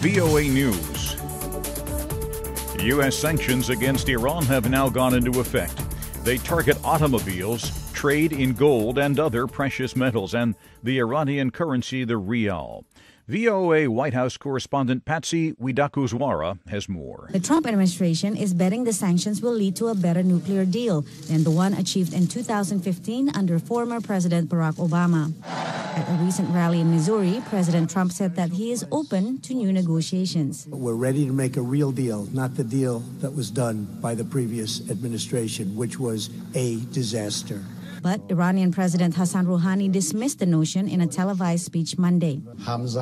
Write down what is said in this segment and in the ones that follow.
VOA News. U.S. sanctions against Iran have now gone into effect. They target automobiles, trade in gold and other precious metals, and the Iranian currency, the rial. VOA White House correspondent Patsy Widakuswara has more. The Trump administration is betting the sanctions will lead to a better nuclear deal than the one achieved in 2015 under former President Barack Obama. At a recent rally in Missouri, President Trump said that he is open to new negotiations. We're ready to make a real deal, not the deal that was done by the previous administration, which was a disaster. But Iranian President Hassan Rouhani dismissed the notion in a televised speech Monday. What's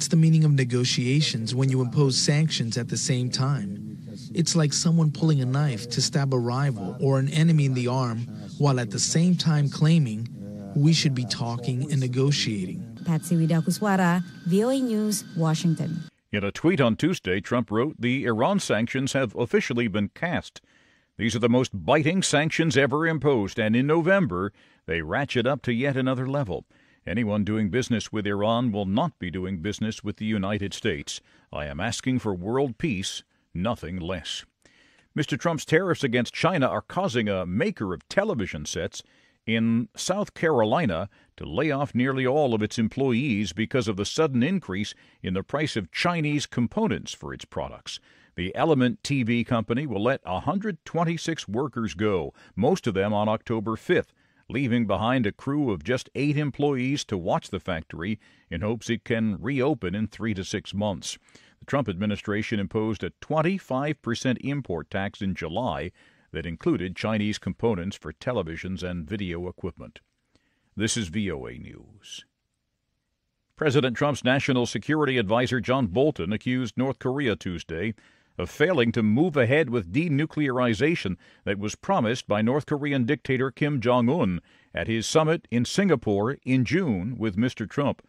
the meaning of negotiations when you impose sanctions at the same time? It's like someone pulling a knife to stab a rival or an enemy in the arm, while at the same time claiming we should be talking and negotiating. Patsy Widakuswara, VOA News, Washington. In a tweet on Tuesday, Trump wrote, "The Iran sanctions have officially been cast. These are the most biting sanctions ever imposed, and in November, they ratchet up to yet another level. Anyone doing business with Iran will not be doing business with the United States. I am asking for world peace, nothing less." Mr. Trump's tariffs against China are causing a maker of television sets in South Carolina to lay off nearly all of its employees because of the sudden increase in the price of Chinese components for its products. The Element TV company will let 126 workers go, most of them on October 5th, leaving behind a crew of just 8 employees to watch the factory in hopes it can reopen in 3 to 6 months. The Trump administration imposed a 25% import tax in July that included Chinese components for televisions and video equipment. This is VOA News. President Trump's national security advisor John Bolton accused North Korea Tuesday of failing to move ahead with denuclearization that was promised by North Korean dictator Kim Jong-un at his summit in Singapore in June with Mr. Trump.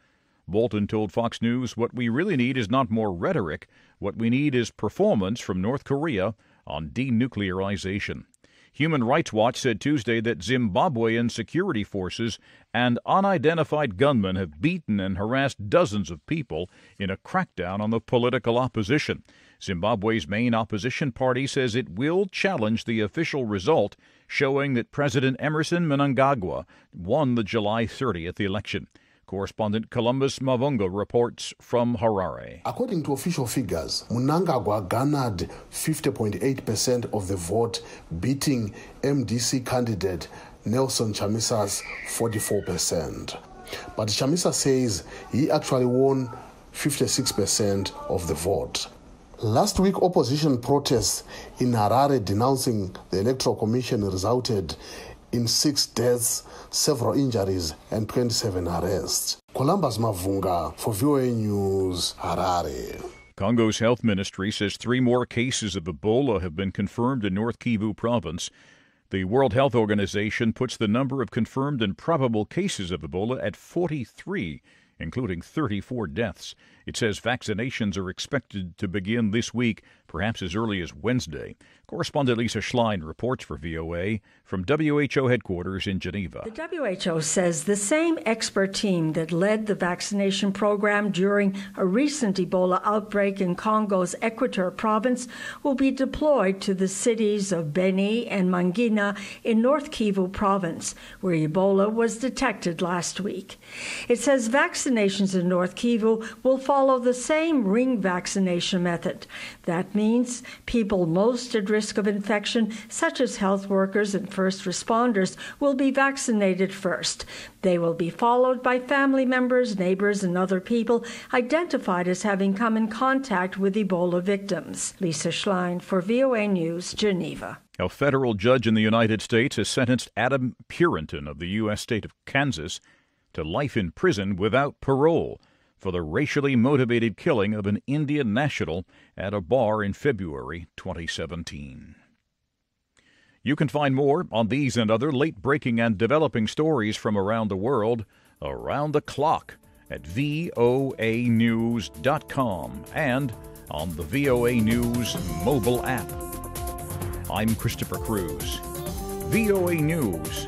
Bolton told Fox News, "What we really need is not more rhetoric. What we need is performance from North Korea on denuclearization." Human Rights Watch said Tuesday that Zimbabwean security forces and unidentified gunmen have beaten and harassed dozens of people in a crackdown on the political opposition. Zimbabwe's main opposition party says it will challenge the official result, showing that President Emerson Mnangagwa won the July 30th election. Correspondent Columbus Mavunga reports from Harare. According to official figures, Mnangagwa garnered 50.8% of the vote, beating MDC candidate Nelson Chamisa's 44%. But Chamisa says he actually won 56% of the vote. Last week, opposition protests in Harare denouncing the Electoral Commission resulted in 6 deaths, several injuries, and 27 arrests. Columbus Mavunga for VOA News, Harare. Congo's health ministry says 3 more cases of Ebola have been confirmed in North Kivu province. The World Health Organization puts the number of confirmed and probable cases of Ebola at 43, including 34 deaths. It says vaccinations are expected to begin this week, perhaps as early as Wednesday. Correspondent Lisa Schlein reports for VOA from WHO headquarters in Geneva. The WHO says the same expert team that led the vaccination program during a recent Ebola outbreak in Congo's Equateur province will be deployed to the cities of Beni and Mangina in North Kivu province, where Ebola was detected last week. It says vaccinations in North Kivu will follow the same ring vaccination method. That means people most at risk of infection, such as health workers and first responders, will be vaccinated first. They will be followed by family members, neighbors, and other people identified as having come in contact with Ebola victims. Lisa Schlein for VOA News, Geneva. A federal judge in the United States has sentenced Adam Purinton of the U.S. state of Kansas to life in prison without parole for the racially motivated killing of an Indian national at a bar in February 2017. You can find more on these and other late-breaking and developing stories from around the world around the clock at voanews.com and on the VOA News mobile app. I'm Christopher Cruz. VOA News.